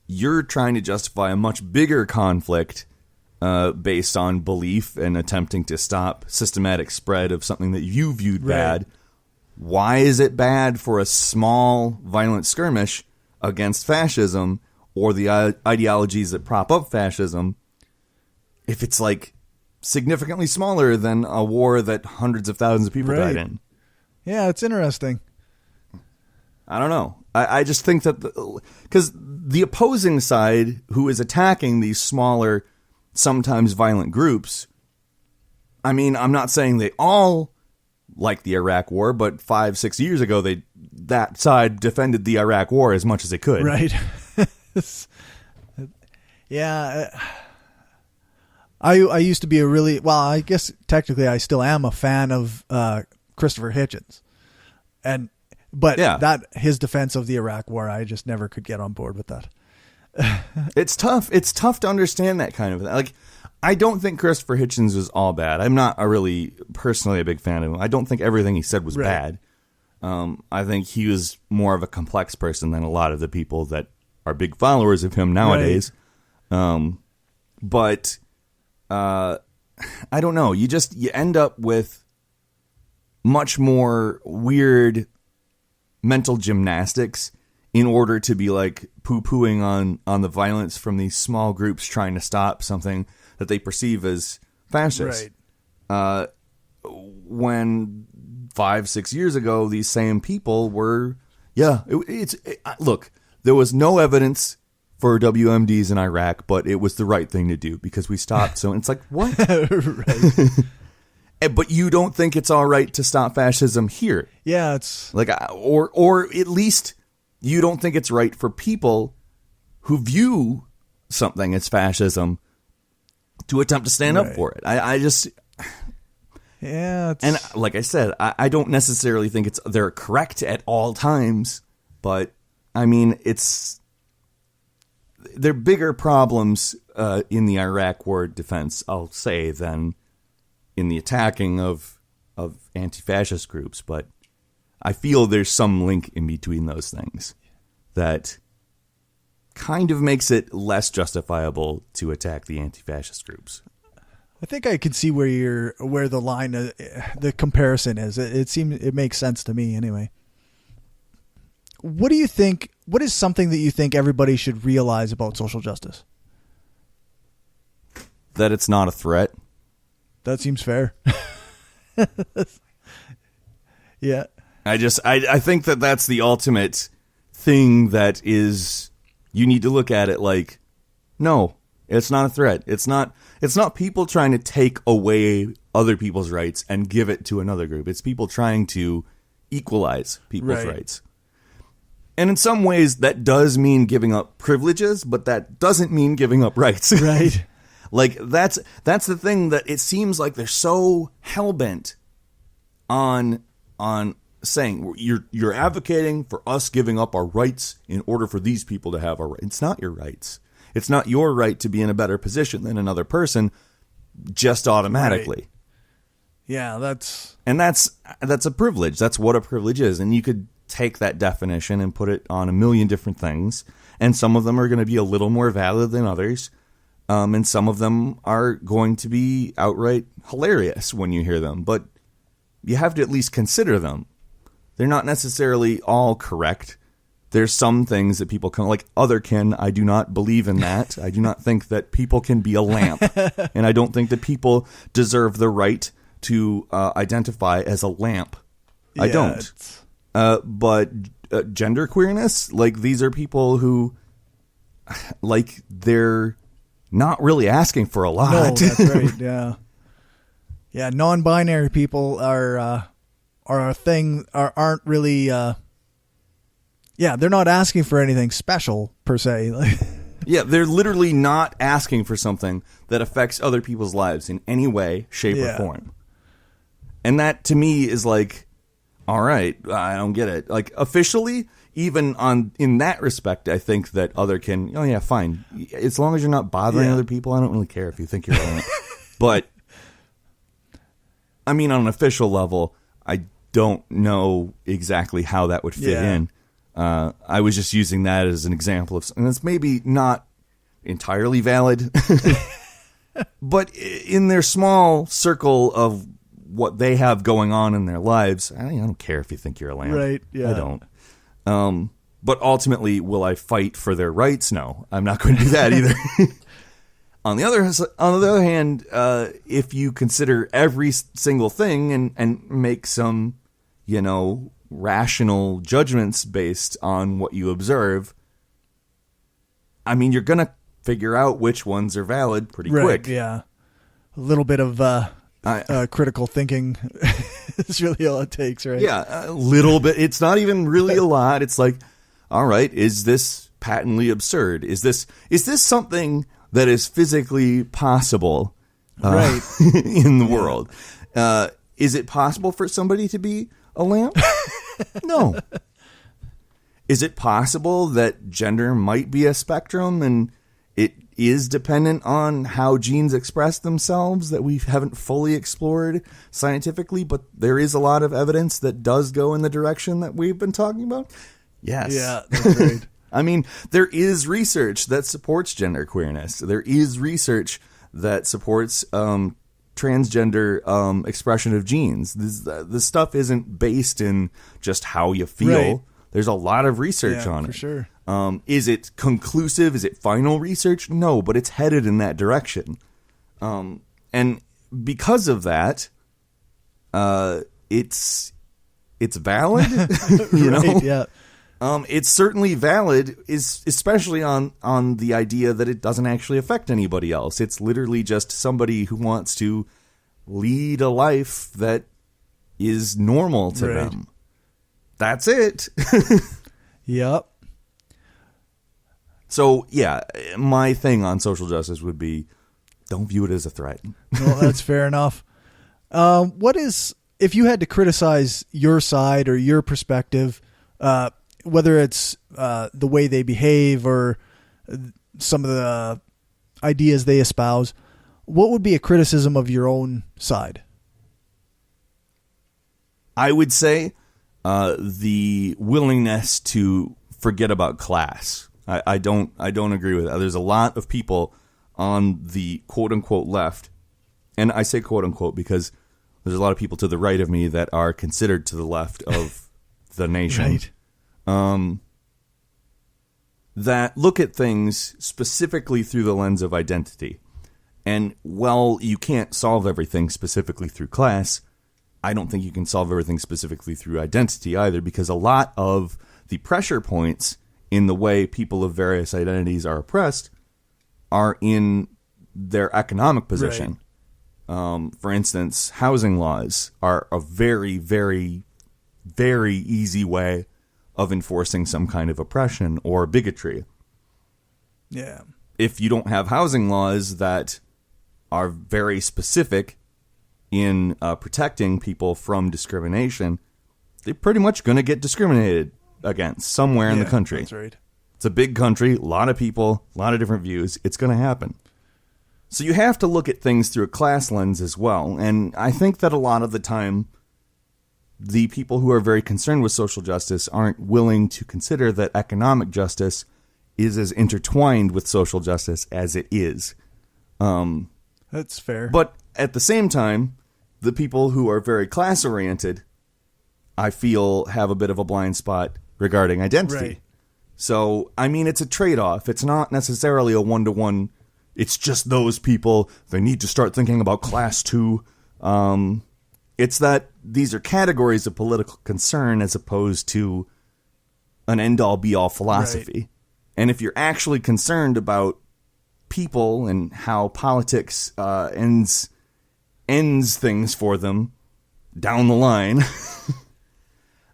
you're trying to justify a much bigger conflict based on belief and attempting to stop systematic spread of something that you viewed bad. Why is it bad for a small violent skirmish against fascism or the ideologies that prop up fascism if it's like significantly smaller than a war that hundreds of thousands of people died in? Yeah, it's interesting. I don't know. I just think that because the opposing side, who is attacking these smaller, sometimes violent groups, I mean, I'm not saying they all like the Iraq War, but 5-6 years ago, that side defended the Iraq War as much as they could. Right. Yeah. I used to be I guess technically I still am a fan of Christopher Hitchens. But that his defense of the Iraq War, I just never could get on board with that. It's tough. It's tough to understand that kind of thing. Like, I don't think Christopher Hitchens was all bad. I'm not personally a big fan of him. I don't think everything he said was bad. I think he was more of a complex person than a lot of the people that are big followers of him nowadays. But I don't know. You end up with much more weird mental gymnastics in order to be like poo-pooing on the violence from these small groups trying to stop something that they perceive as fascist. Right. When 5-6 years ago, these same people were, look, there was no evidence for WMDs in Iraq, but it was the right thing to do because we stopped. So it's like, what? Right. But you don't think it's all right to stop fascism here? Yeah, it's like, or at least you don't think it's right for people who view something as fascism to attempt to stand up for it. I just, yeah, and like I said, I don't necessarily think they're correct at all times, but I mean, they're bigger problems in the Iraq war defense, I'll say, than in the attacking of anti-fascist groups. But I feel there's some link in between those things that kind of makes it less justifiable to attack the anti-fascist groups. I think I can see where the line, the comparison is. It makes sense to me anyway. What do you think? What is something that you think everybody should realize about social justice? That it's not a threat. That seems fair. Yeah. I think that's the ultimate thing that is, you need to look at it like, no, it's not a threat. It's not people trying to take away other people's rights and give it to another group. It's people trying to equalize people's rights. And in some ways that does mean giving up privileges, but that doesn't mean giving up rights. Right. Like that's the thing that it seems like they're so hell-bent on saying you're advocating for us giving up our rights in order for these people to have our rights. It's not your rights. It's not your right to be in a better position than another person just automatically. Right. Yeah, that's a privilege. That's what a privilege is. And you could take that definition and put it on a million different things. And some of them are going to be a little more valid than others. And some of them are going to be outright hilarious when you hear them. But you have to at least consider them. They're not necessarily all correct. There's some things that people can, like otherkin. I do not believe in that. I do not think that people can be a lamp. And I don't think that people deserve the right to identify as a lamp. I don't. But gender queerness, like these are people who, like, they're not really asking for a lot. No, that's right. Yeah. Yeah. Non-binary people are a thing, aren't really, they're not asking for anything special per se. Yeah, they're literally not asking for something that affects other people's lives in any way, shape, or form. And that to me is like, all right, I don't get it. Like officially, even in that respect, I think that otherkin, oh yeah, fine. As long as you're not bothering other people, I don't really care if you think you're wrong. But I mean, on an official level, I don't know exactly how that would fit in. I was just using that as an example of something that's maybe not entirely valid, but in their small circle of what they have going on in their lives, I don't care if you think you're a lamb. Right. Yeah. I don't. But ultimately, will I fight for their rights? No, I'm not going to do that either. On the other hand, if you consider every single thing and make some, rational judgments based on what you observe, I mean, you're going to figure out which ones are valid pretty quick. Yeah. A little bit of critical thinking is really all it takes, right? Yeah, a little bit. It's not even really a lot. It's like, all right, is this patently absurd? Is this something that is physically possible in the world? Is it possible for somebody to be a lamp? No. Is it possible that gender might be a spectrum and it is dependent on how genes express themselves that we haven't fully explored scientifically, but there is a lot of evidence that does go in the direction that we've been talking about? Yes. Yeah, that's right. I mean, there is research that supports genderqueerness. There is research that supports transgender expression of genes. This stuff isn't based in just how you feel. Right. There's a lot of research on it. For sure. Is it conclusive? Is it final research? No, but it's headed in that direction. And because of that, it's valid. You know? Right, yeah. It's certainly valid, especially on the idea that it doesn't actually affect anybody else. It's literally just somebody who wants to lead a life that is normal to them. That's it. Yep. So, yeah, my thing on social justice would be, don't view it as a threat. Well, that's fair enough. If you had to criticize your side or your perspective, whether it's the way they behave or some of the ideas they espouse, what would be a criticism of your own side? I would say the willingness to forget about class. I don't agree with that. There's a lot of people on the quote-unquote left, and I say quote-unquote because there's a lot of people to the right of me that are considered to the left of the nation. Right. That look at things specifically through the lens of identity. And while you can't solve everything specifically through class, I don't think you can solve everything specifically through identity either, because a lot of the pressure points in the way people of various identities are oppressed are in their economic position. Right. For instance, housing laws are a very, very, very easy way of enforcing some kind of oppression or bigotry. Yeah. If you don't have housing laws that are very specific in protecting people from discrimination, they're pretty much going to get discriminated against somewhere in the country. That's right. It's a big country, a lot of people, a lot of different views. It's going to happen. So you have to look at things through a class lens as well. And I think that a lot of the time, the people who are very concerned with social justice aren't willing to consider that economic justice is as intertwined with social justice as it is. That's fair. But at the same time, the people who are very class-oriented, I feel, have a bit of a blind spot regarding identity. Right. So, I mean, it's a trade-off. It's not necessarily a one-to-one. It's just those people. They need to start thinking about class too. It's that these are categories of political concern as opposed to an end-all, be-all philosophy. Right. And if you're actually concerned about people and how politics ends things for them down the line,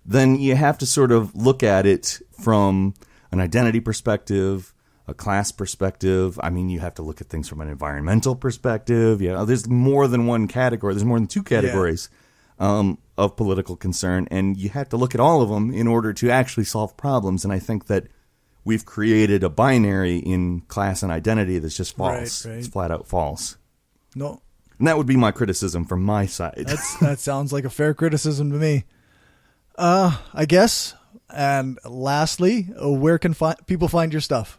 then you have to sort of look at it from an identity perspective, a class perspective. I mean, you have to look at things from an environmental perspective. You know, there's more than one category. There's more than two categories of political concern, and you have to look at all of them in order to actually solve problems. And I think that we've created a binary in class and identity that's just false. Right. It's flat out false. No. And that would be my criticism from my side. That sounds like a fair criticism to me. I guess. And lastly, where can people find your stuff?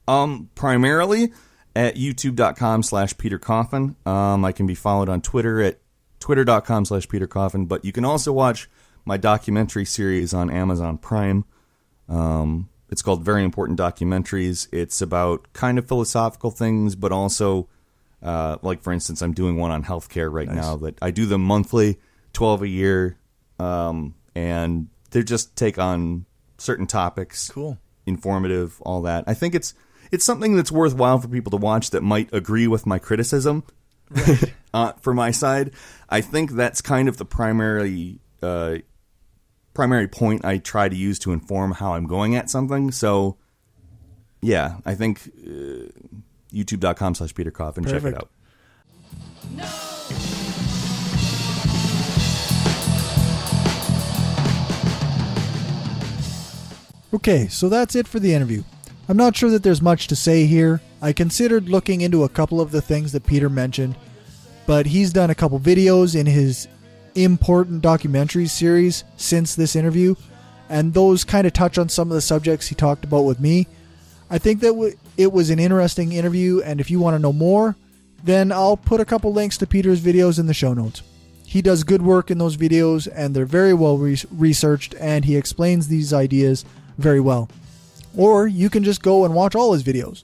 Primarily at youtube.com/Peter Coffin. I can be followed on Twitter at twitter.com/Peter Coffin, but you can also watch my documentary series on Amazon Prime. It's called Very Important Documentaries. It's about kind of philosophical things, but also, like for instance, I'm doing one on healthcare right now that I do them monthly, 12 a year. And they just take on certain topics. Cool. Informative, all that. I think it's something that's worthwhile for people to watch that might agree with my criticism. Right. For my side, I think that's kind of the primary point I try to use to inform how I'm going at something. So, yeah, I think youtube.com/Peter Coffin. Check it out. No! Okay, so that's it for the interview. I'm not sure that there's much to say here. I considered looking into a couple of the things that Peter mentioned, but he's done a couple videos in his important documentaries series since this interview, and those kind of touch on some of the subjects he talked about with me. I think that it was an interesting interview, and if you want to know more, then I'll put a couple links to Peter's videos in the show notes. He does good work in those videos, and they're very well researched, and he explains these ideas very well. Or you can just go and watch all his videos,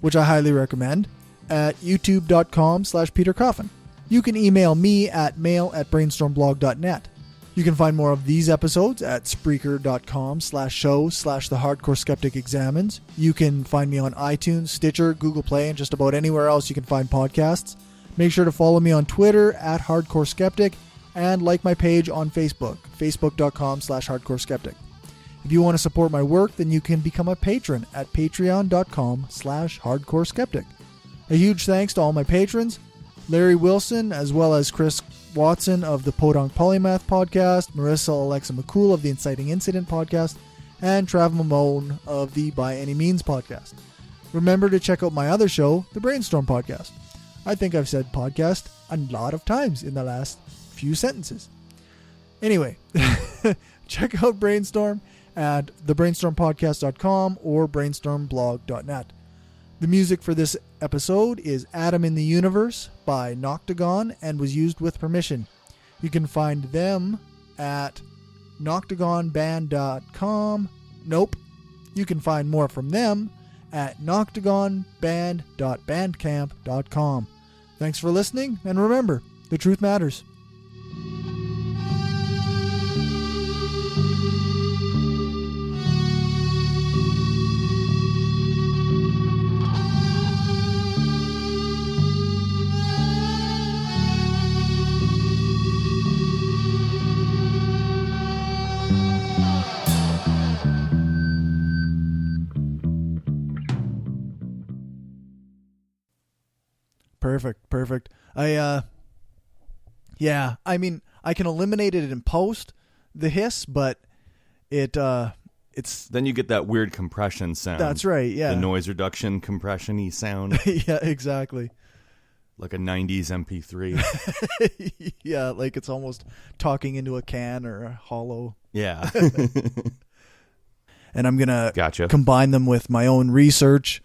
which I highly recommend, at youtube.com/Peter Coffin. You can email me at mail@brainstormblog.net. You can find more of these episodes at Spreaker.com/show/The Hardcore Skeptic Examines. You can find me on iTunes, Stitcher, Google Play, and just about anywhere else you can find podcasts. Make sure to follow me on Twitter at Hardcore Skeptic and like my page on Facebook, Facebook.com/Hardcore Skeptic. If you want to support my work, then you can become a patron at Patreon.com/Hardcore Skeptic. A huge thanks to all my patrons, Larry Wilson, as well as Chris Watson of the Podunk Polymath podcast, Marissa Alexa McCool of the Inciting Incident podcast, and Trav Mamone of the By Any Means podcast. Remember to check out my other show, the Brainstorm podcast. I think I've said podcast a lot of times in the last few sentences. Anyway, check out Brainstorm at thebrainstormpodcast.com or brainstormblog.net. The music for this episode is Atom in the Universe by Noctagon and was used with permission. You can find them at noctagonband.com. Nope. You can find more from them at noctagonband.bandcamp.com. Thanks for listening, and remember, the truth matters. Perfect. I mean, I can eliminate it in post, the hiss, but it's... Then you get that weird compression sound. That's right, yeah. The noise reduction compression-y sound. Yeah, exactly. Like a 90s MP3. Yeah, like it's almost talking into a can or a hollow. Yeah. And I'm going to combine them with my own research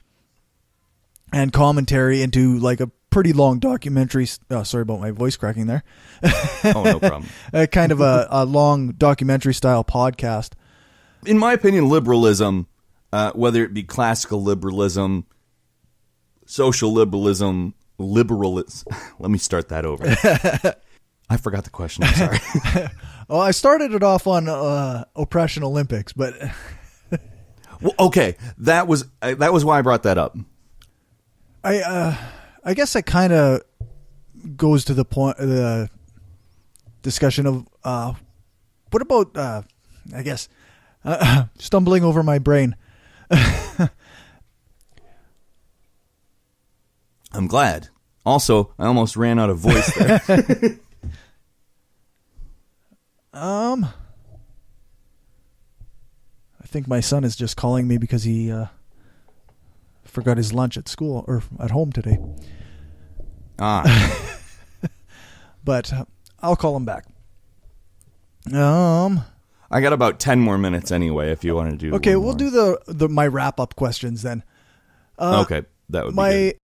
and commentary into like a pretty long documentary. Oh, sorry about my voice cracking there. Oh, no problem. Kind of a long documentary style podcast. In my opinion, liberalism, whether it be classical liberalism, social liberalism, let me start that over. I forgot the question. I'm sorry. Oh, I started it off on Oppression Olympics, but well, okay, that was why I brought that up. I guess it kind of goes to the point, the discussion of what about I guess stumbling over my brain. I'm glad. Also, I almost ran out of voice there. I think my son is just calling me because he forgot his lunch at school or at home today. But I'll call him back. I got about 10 more minutes anyway if you want to do. Okay, we'll do the my wrap up questions then. Okay, that would be good.